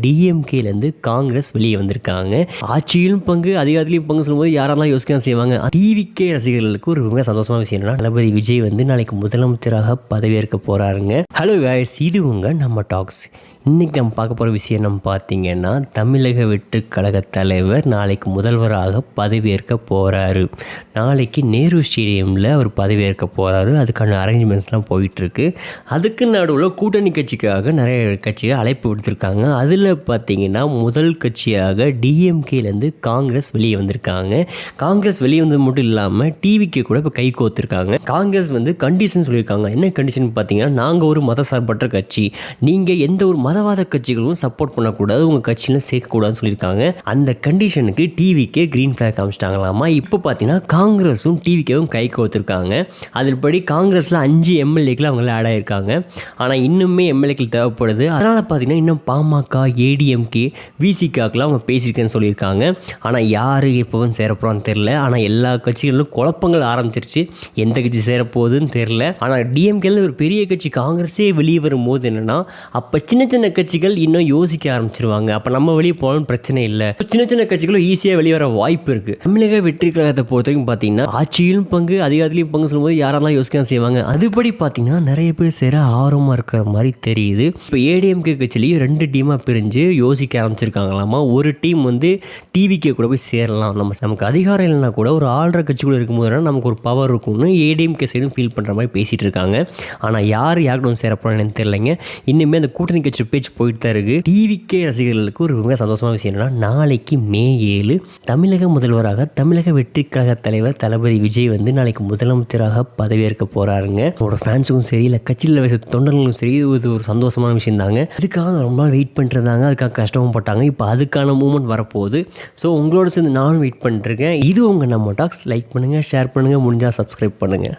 டிஎம்கேலேருந்து காங்கிரஸ் வெளியே வந்திருக்காங்க. ஆட்சியிலும் பங்கு அதிகாரத்திலையும் பங்கு சொல்லும்போது யாரெல்லாம் யோசிக்க செய்வாங்க. டிவிகே ரசிகர்களுக்கு ஒரு மிக சந்தோஷமான விஷயம் என்னன்னா, தளபதி விஜய் நாளைக்கு முதலமைச்சராக பதவியேற்க போறாருங்க. ஹலோ காய்ஸ், இது நம்ம டாக்ஸ். இன்றைக்கி நம்ம பார்க்க போகிற விஷயம் பார்த்தீங்கன்னா, தமிழக வெற்றிக் கழக தலைவர் நாளைக்கு முதல்வராக பதவியேற்க போகிறாரு. நாளைக்கு நேரு ஸ்டேடியமில் அவர் பதவியேற்க போகிறாரு. அதுக்கான அரேஞ்ச்மெண்ட்ஸ்லாம் போயிட்டுருக்கு. அதுக்கு நடுவில் கூட்டணி கட்சிக்காக நிறைய கட்சிகள் அழைப்பு விடுத்திருக்காங்க. அதில் பார்த்தீங்கன்னா முதல் கட்சியாக டிஎம்கேலேருந்து காங்கிரஸ் வெளியே வந்திருக்காங்க. காங்கிரஸ் வெளியே வந்தது மட்டும் இல்லாமல் டிவிக்கு கூட இப்போ கை கோர்த்துருக்காங்க. காங்கிரஸ் கண்டிஷன் சொல்லியிருக்காங்க. என்ன கண்டிஷன் பார்த்தீங்கன்னா, நாங்கள் ஒரு மதசார்பற்ற கட்சி, நீங்கள் எந்த ஒரு மதவாத கட்சிகளும் சப்போர்ட் பண்ணக்கூடாது, உங்கள் கட்சியில் சேர்க்கக்கூடாதுன்னு சொல்லியிருக்காங்க. அந்த கண்டிஷனுக்கு டிவிக்கே க்ரீன் ஃப்ளாக் காமிச்சிட்டாங்களாமா. இப்போ பார்த்தீங்கன்னா காங்கிரஸும் டிவிக்கேவும் கை கோர்த்துருக்காங்க. அதுபடி காங்கிரஸில் 5 எம்எல்ஏக்கள் அவங்கள ஆட் ஆகியிருக்காங்க. ஆனால் இன்னுமே எம்எல்ஏக்கள் தேவைப்படுது. அதனால் பார்த்தீங்கன்னா இன்னும் பாமக, ஏடிஎம்கே, விசிகாக்கெலாம் அவங்க பேசியிருக்கேன்னு சொல்லியிருக்காங்க. ஆனால் யார் எப்போவும் சேரப்போகிறான்னு தெரில. ஆனால் எல்லா கட்சிகளிலும் குழப்பங்கள் ஆரம்பிச்சிருச்சு. எந்த கட்சி சேரப்போகுதுன்னு தெரில. ஆனால் டிஎம்கேல ஒரு பெரிய கட்சி காங்கிரஸே வெளியே வரும்போது என்னென்னா, அப்போ சின்ன சின்ன கட்சிகள் இன்னும் யோசிக்க ஆரம்பிச்சிருவாங்க. அப்போ நம்ம வெளியே போகணும் பிரச்சனை இல்லை. சின்ன சின்ன கட்சிகளும் ஈஸியாக வெளியே வர வாய்ப்பு இருக்குது. தமிழக வெற்றி கழகத்தை பொறுத்த வரைக்கும் பார்த்தீங்கன்னா, ஆட்சியிலும் பங்கு அதிகாரத்திலையும் பங்கு சொல்லும்போது யாரெல்லாம் யோசிக்க செய்வாங்க. அதுபடி பார்த்தீங்கன்னா நிறைய பேர் சேர ஆர்வமாக இருக்கிற மாதிரி தெரியுது. இப்போ ஏடிஎம்கே கட்சியிலையும் 2 டீமாக பிரிஞ்சு யோசிக்க ஆரம்பிச்சிருக்காங்களாமா. ஒரு டீம் டிவிக்கே கூட போய் சேரலாம், நமக்கு அதிகாரம் இல்லைனா கூட ஒரு ஆள்ற கட்சி கூட இருக்கும்போது நமக்கு ஒரு பவர் இருக்கும்னு ஏடிஎம்கே சைடும் ஃபீல் பண்ணுற மாதிரி பேசிகிட்டு இருக்காங்க. ஆனால் யார்கிட்ட சேர போகிறான்னு தெரியலைங்க. இன்னுமே அந்த கூட்டணி கட்சி பேச்சு போயிட்டு தான் இருக்குது. டிவிகே ரசிகர்களுக்கு ஒரு மிக சந்தோஷமான விஷயம் என்னன்னா, நாளைக்கு மே 7 தமிழக முதல்வராக தமிழக வெற்றி கழக தலைவர் தளபதி விஜய் நாளைக்கு முதலமைச்சராக பதவியேற்க போறாருங்க. அவரோட ஃபேன்ஸுக்கும் சரி, இல்லை கட்சியில் வயசு தொண்டர்களுக்கும் சரி, இது ஒரு சந்தோஷமான விஷயம் தாங்க. அதுக்காக ரொம்ப நாள் வெயிட் பண்ணிருந்தாங்க. அதுக்காக கஷ்டமும் பட்டாங்க. இப்போ அதுக்கான மூமெண்ட் வரப்போகுது. ஸோ உங்களோட சேர்ந்து நானும் வெயிட் பண்ணிட்டுருக்கேன். இது நம்ம டாக்ஸ். லைக் பண்ணுங்கள், ஷேர் பண்ணுங்கள், முடிஞ்சால் சப்ஸ்கிரைப் பண்ணுங்கள்.